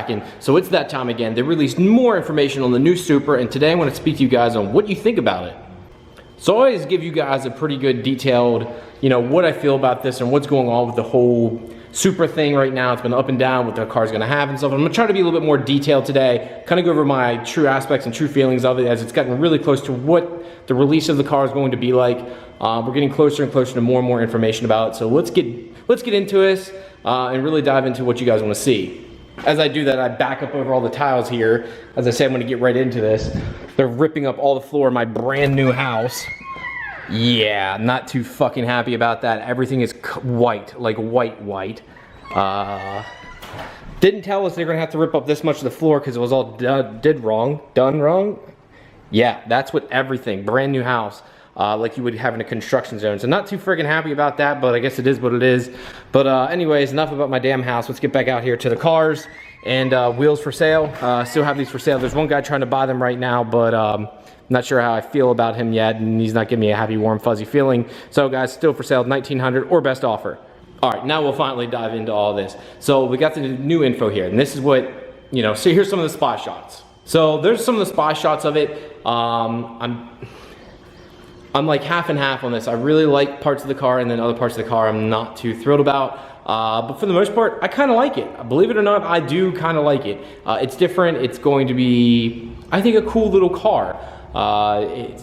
And so it's that time again. They released more information on the new Supra, and today I want to speak to you guys on what you think about it. So I always give you guys a pretty good detailed, what I feel about this and what's going on with the whole Supra thing right now. It's been up and down, what the car's gonna have and stuff. I'm gonna try to be a little bit more detailed today, kind of go over my true aspects and true feelings of it as it's gotten really close to what the release of the car is going to be like. We're getting closer and closer to more and more information about it. So let's get into this and really dive into what you guys wanna see. As I do that, I back up over all the tiles here. As I said, I'm gonna get right into this. They're ripping up all the floor of my brand new house. Yeah, not too fucking happy about that. Everything is white, like white. Didn't tell us they're gonna have to rip up this much of the floor because it was all done wrong. Yeah, that's what everything, brand new house. Like you would have in a construction zone. So not too friggin' happy about that, but I guess it is what it is. But anyways, enough about my damn house. Let's get back out here to the cars and wheels for sale. Still have these for sale. There's one guy trying to buy them right now, but I'm not sure how I feel about him yet, and he's not giving me a happy, warm, fuzzy feeling. So guys, still for sale, $1,900 or best offer. All right, now we'll finally dive into all this. So we got the new info here, and this is what, so here's some of the spot shots. So there's some of the spot shots of it. I'm like half and half on this. I really like parts of the car, and then other parts of the car I'm not too thrilled about. But for the most part, I kind of like it. Believe it or not, I do kind of like it. It's different. It's going to be, I think, a cool little car. I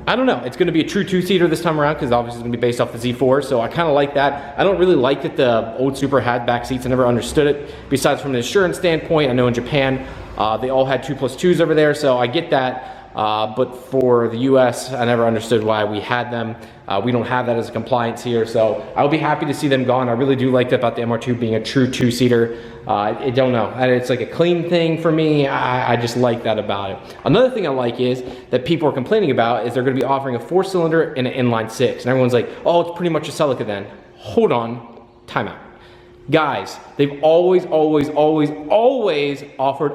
don't know. It's going to be a true two-seater this time around because obviously it's going to be based off the Z4. So I kind of like that. I don't really like that the old Supra had back seats. I never understood it. Besides from an insurance standpoint, I know in Japan they all had 2+2s over there. So I get that. But for the US, I never understood why we had them. We don't have that as a compliance here, so I'll be happy to see them gone. I really do like that about the MR2 being a true two-seater. I don't know, it's like a clean thing for me. I just like that about it. Another thing I like is that people are complaining about is they're gonna be offering a 4-cylinder and an inline 6. And everyone's like, oh, it's pretty much a Celica then. Hold on, time out. Guys, they've always offered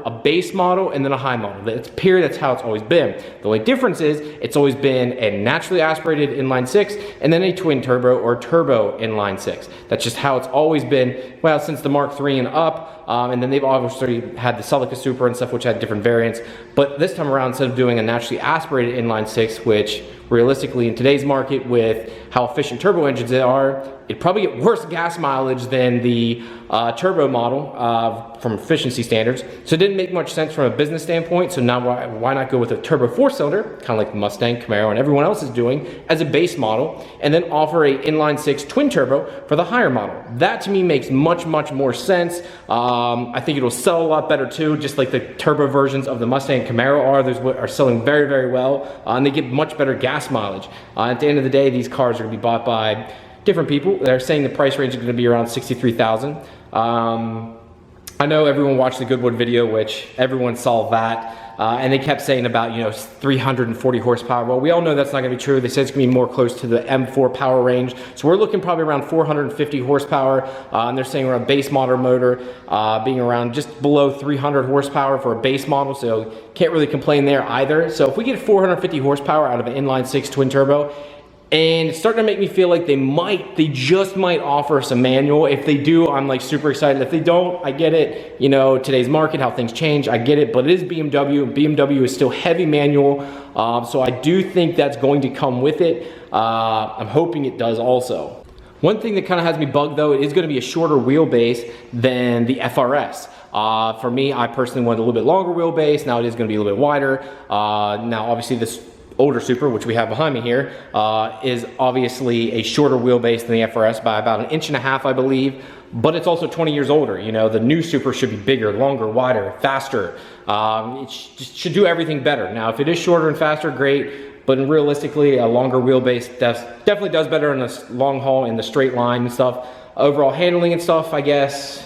a base model and then a high model. That's period, that's how it's always been. The only difference is it's always been a naturally aspirated inline 6 and then a twin turbo or turbo inline 6. That's just how it's always been, well, since the Mark III and up. And then they've obviously had the Celica Supra and stuff, which had different variants. But this time around, instead of doing a naturally aspirated inline 6, which realistically in today's market with how efficient turbo engines they are, it'd probably get worse gas mileage than the turbo model from efficiency standards. So it didn't make much sense from a business standpoint. So now why not go with a turbo 4-cylinder, kind of like the Mustang, Camaro, and everyone else is doing as a base model, and then offer a inline 6 twin turbo for the higher model. That to me makes much more sense. I think it'll sell a lot better too, just like the turbo versions of the Mustang and Camaro are. Those are selling very well, and they get much better gas mileage. At the end of the day, these cars are going to be bought by different people. They're saying the price range is going to be around $63,000. I know everyone watched the Goodwood video, which everyone saw that, and they kept saying about 340 horsepower. Well, we all know that's not going to be true. They said it's going to be more close to the M4 power range, so we're looking probably around 450 horsepower, and they're saying we're a base model motor being around just below 300 horsepower for a base model, so can't really complain there either. So if we get 450 horsepower out of an inline 6 twin turbo, and it's starting to make me feel like they just might offer some manual. If they do, I'm like super excited. If they don't, I get it. Today's market, how things change, I get it. But it is BMW, and BMW is still heavy manual. So I do think that's going to come with it. I'm hoping it does also. One thing that kind of has me bugged though, it is going to be a shorter wheelbase than the FRS. For me, I personally want a little bit longer wheelbase. Now it is going to be a little bit wider. Now obviously this older Supra, which we have behind me here, is obviously a shorter wheelbase than the FRS by about 1.5 inches, I believe, but it's also 20 years older. The new Supra should be bigger, longer, wider, faster. It should do everything better. Now, if it is shorter and faster, great, but realistically, a longer wheelbase definitely does better in the long haul, in the straight line and stuff. Overall handling and stuff, I guess,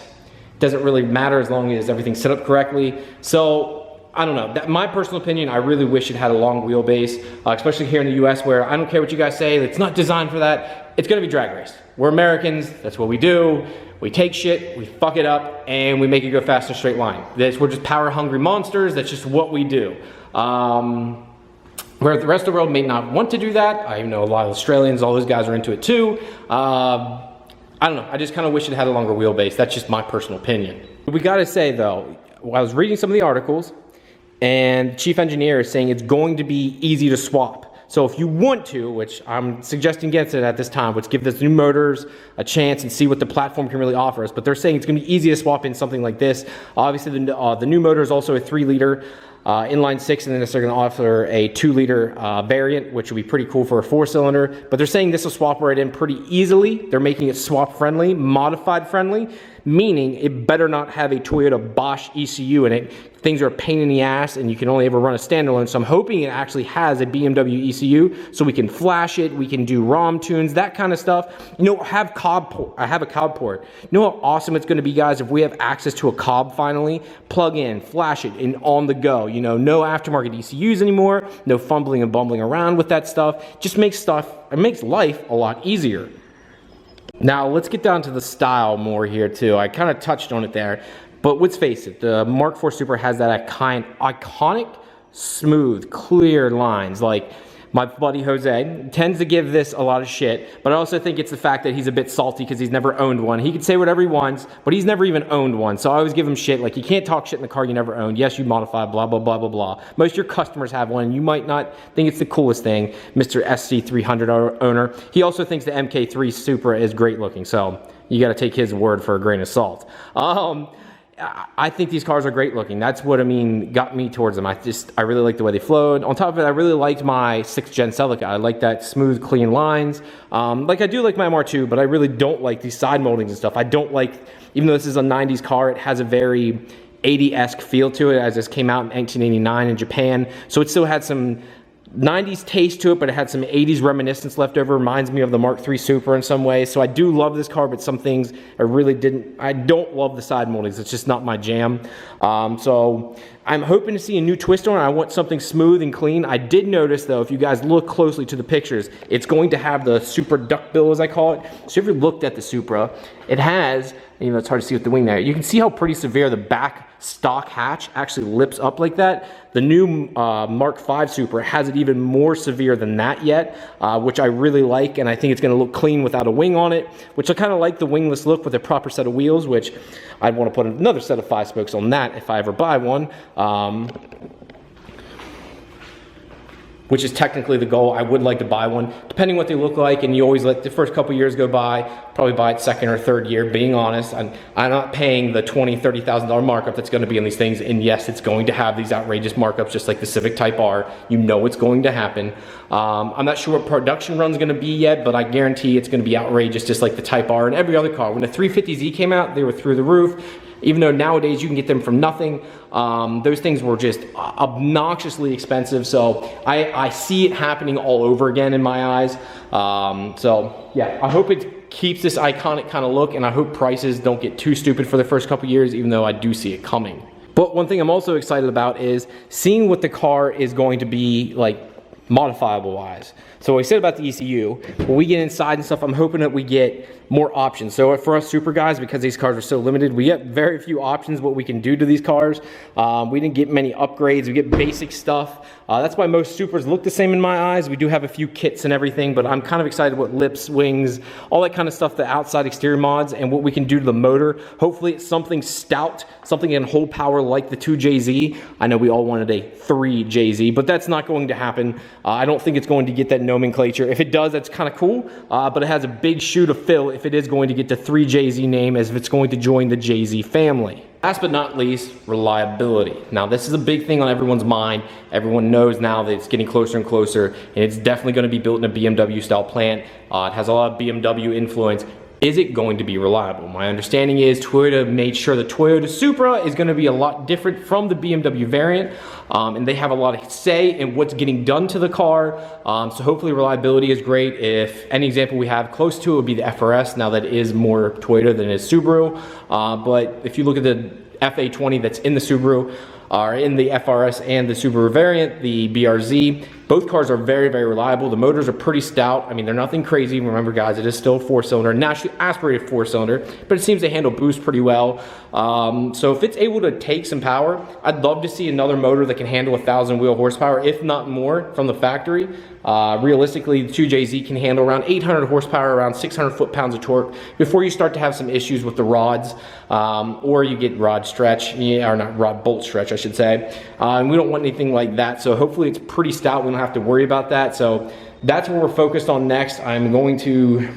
doesn't really matter as long as everything's set up correctly. So, I don't know, my personal opinion, I really wish it had a long wheelbase, especially here in the US where I don't care what you guys say, it's not designed for that. It's gonna be drag race. We're Americans, that's what we do. We take shit, we fuck it up, and we make it go fast in a straight line. We're just power hungry monsters, that's just what we do. Where the rest of the world may not want to do that. I know a lot of Australians, all those guys are into it too. I don't know, I just kind of wish it had a longer wheelbase. That's just my personal opinion. We gotta say though, I was reading some of the articles, and chief engineer is saying it's going to be easy to swap. So if you want to, which I'm suggesting against it at this time, let's give this new motors a chance and see what the platform can really offer us. But they're saying it's going to be easy to swap in something like this. Obviously, the new motor is also a 3-liter inline 6, and then they're going to offer a 2-liter variant, which would be pretty cool for a 4-cylinder. But they're saying this will swap right in pretty easily. They're making it swap friendly, modified friendly, meaning it better not have a Toyota Bosch ECU in it. Things are a pain in the ass, and you can only ever run a standalone. So I'm hoping it actually has a BMW ECU, so we can flash it, we can do ROM tunes, that kind of stuff. You know, I have a cob port. You know how awesome it's going to be, guys, if we have access to a cob finally? Plug in, flash it, and on the go. You know, no aftermarket ECUs anymore, no fumbling and bumbling around with that stuff. Just makes it makes life a lot easier. Now let's get down to the style more here too. I kind of touched on it there, but let's face it, the Mark IV Supra has that iconic, smooth, clear lines. Like my buddy Jose tends to give this a lot of shit, but I also think it's the fact that he's a bit salty because he's never owned one. He can say whatever he wants, but he's never even owned one. So I always give him shit, like you can't talk shit in the car you never owned. Yes, you modify, blah, blah, blah, blah, blah. Most of your customers have one, and you might not think it's the coolest thing, Mr. SC300 owner. He also thinks the MK3 Supra is great looking, so you gotta take his word for a grain of salt. I think these cars are great looking. That's what got me towards them. I really like the way they flowed. On top of it, I really liked my 6th gen Celica. I like that smooth, clean lines. Like I do like my MR2, but I really don't like these side moldings and stuff. I don't like, even though this is a 90s car, it has a very 80-esque feel to it, as this came out in 1989 in Japan. So it still had some 90s taste to it, but it had some 80s reminiscence left over. Reminds me of the Mark III Supra in some ways. So I do love this car, but some things I don't love the side moldings. It's just not my jam. So I'm hoping to see a new twist on it. I want something smooth and clean. I did notice though, if you guys look closely to the pictures, it's going to have the Supra duckbill, as I call it. So if you looked at the Supra, it has, you know, it's hard to see with the wing there. You can see how pretty severe the back stock hatch actually lips up like that. The new Mark V Supra has it even more severe than that yet, which I really like, and I think it's going to look clean without a wing on it, which I kind of like the wingless look with a proper set of wheels, which I'd want to put another set of 5 spokes on that if I ever buy one. Which is technically the goal. I would like to buy one, depending what they look like, and you always let the first couple years go by, probably buy it 2nd or 3rd year, being honest. I'm not paying the $20,000, $30,000 markup that's gonna be on these things, and yes, it's going to have these outrageous markups just like the Civic Type R. You know it's going to happen. I'm not sure what production run's gonna be yet, but I guarantee it's gonna be outrageous just like the Type R and every other car. When the 350Z came out, they were through the roof. Even though nowadays you can get them from nothing, those things were just obnoxiously expensive. So I see it happening all over again in my eyes. So yeah, I hope it keeps this iconic kind of look, and I hope prices don't get too stupid for the first couple years, even though I do see it coming. But one thing I'm also excited about is seeing what the car is going to be like modifiable wise. So we said about the ECU, when we get inside and stuff, I'm hoping that we get more options. So for us super guys, because these cars are so limited, we get very few options what we can do to these cars. We didn't get many upgrades. We get basic stuff. That's why most Supras look the same in my eyes. We do have a few kits and everything, but I'm kind of excited what lips, wings, all that kind of stuff, the outside exterior mods, and what we can do to the motor. Hopefully it's something stout, something in hold power like the 2JZ. I know we all wanted a 3JZ, but that's not going to happen. I don't think it's going to get that nomenclature. If it does, that's kind of cool, but it has a big shoe to fill if it is going to get the 3JZ name, as if it's going to join the JZ family. Last but not least, reliability. Now this is a big thing on everyone's mind. Everyone knows now that it's getting closer and closer, and it's definitely going to be built in a BMW style plant. It has a lot of BMW influence. Is it going to be reliable? My understanding is Toyota made sure the Toyota Supra is going to be a lot different from the BMW variant, and they have a lot of say in what's getting done to the car. So hopefully reliability is great. If any example we have close to it would be the FRS. Now that is more Toyota than it is Subaru, but if you look at the FA20 that's in the Subaru, are in the FRS and the Subaru variant, the BRZ. Both cars are very, very reliable. The motors are pretty stout. I mean, they're nothing crazy. Remember, guys, it is still a 4-cylinder, naturally aspirated 4-cylinder, but it seems to handle boost pretty well. So if it's able to take some power, I'd love to see another motor that can handle 1,000 wheel horsepower, if not more, from the factory. Realistically, the 2JZ can handle around 800 horsepower, around 600 foot-pounds of torque before you start to have some issues with the rods, or you get rod stretch, or not rod bolt stretch, I should say. And we don't want anything like that. So hopefully it's pretty stout. We don't have to worry about that. So that's what we're focused on next. I'm going to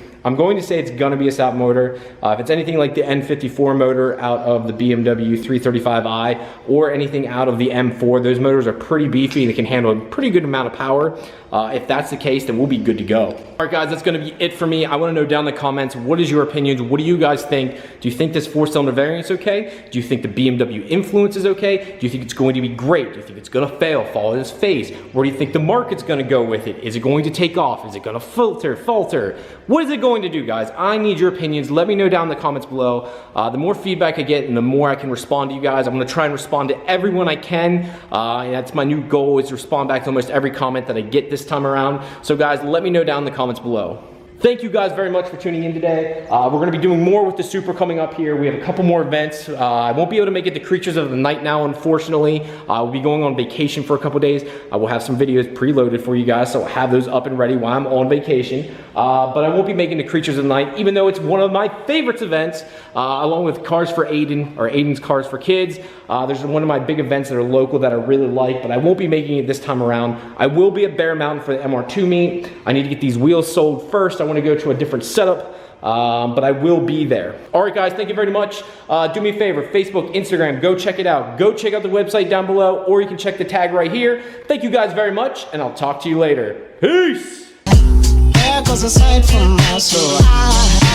say it's gonna be a stout motor. If it's anything like the N54 motor out of the BMW 335i or anything out of the M4, those motors are pretty beefy. They can handle a pretty good amount of power. If that's the case, then we'll be good to go. All right, guys, that's gonna be it for me. I wanna know down in the comments, what is your opinions? What do you guys think? Do you think this 4-cylinder variant is okay? Do you think the BMW influence is okay? Do you think it's going to be great? Do you think it's gonna fail, fall in its face? Where do you think the market's gonna go with it? Is it going to take off? Is it gonna falter? What is it going to do, guys? I need your opinions. Let me know down in the comments below. The more feedback I get and the more I can respond to you guys. I'm gonna try and respond to everyone I can. And that's my new goal, is to respond back to almost every comment that I get this time around. So guys, let me know down in the comments below. Thank you guys very much for tuning in today. We're going to be doing more with the Supra coming up here. We have a couple more events. I won't be able to make it to Creatures of the Night now, unfortunately. We'll be going on vacation for a couple days. I will have some videos preloaded for you guys, so I'll have those up and ready while I'm on vacation. But I won't be making the Creatures of the Night, even though it's one of my favorites events, along with Cars for Aiden, or Aiden's Cars for Kids. There's one of my big events that are local that I really like, but I won't be making it this time around. I will be at Bear Mountain for the MR2 meet. I need to get these wheels sold first. I want to go to a different setup, but I will be there. All right, guys, thank you very much. Do me a favor, Facebook, Instagram, go check it out. Go check out the website down below, or you can check the tag right here. Thank you guys very much, and I'll talk to you later. Peace! There goes a sight from my soul.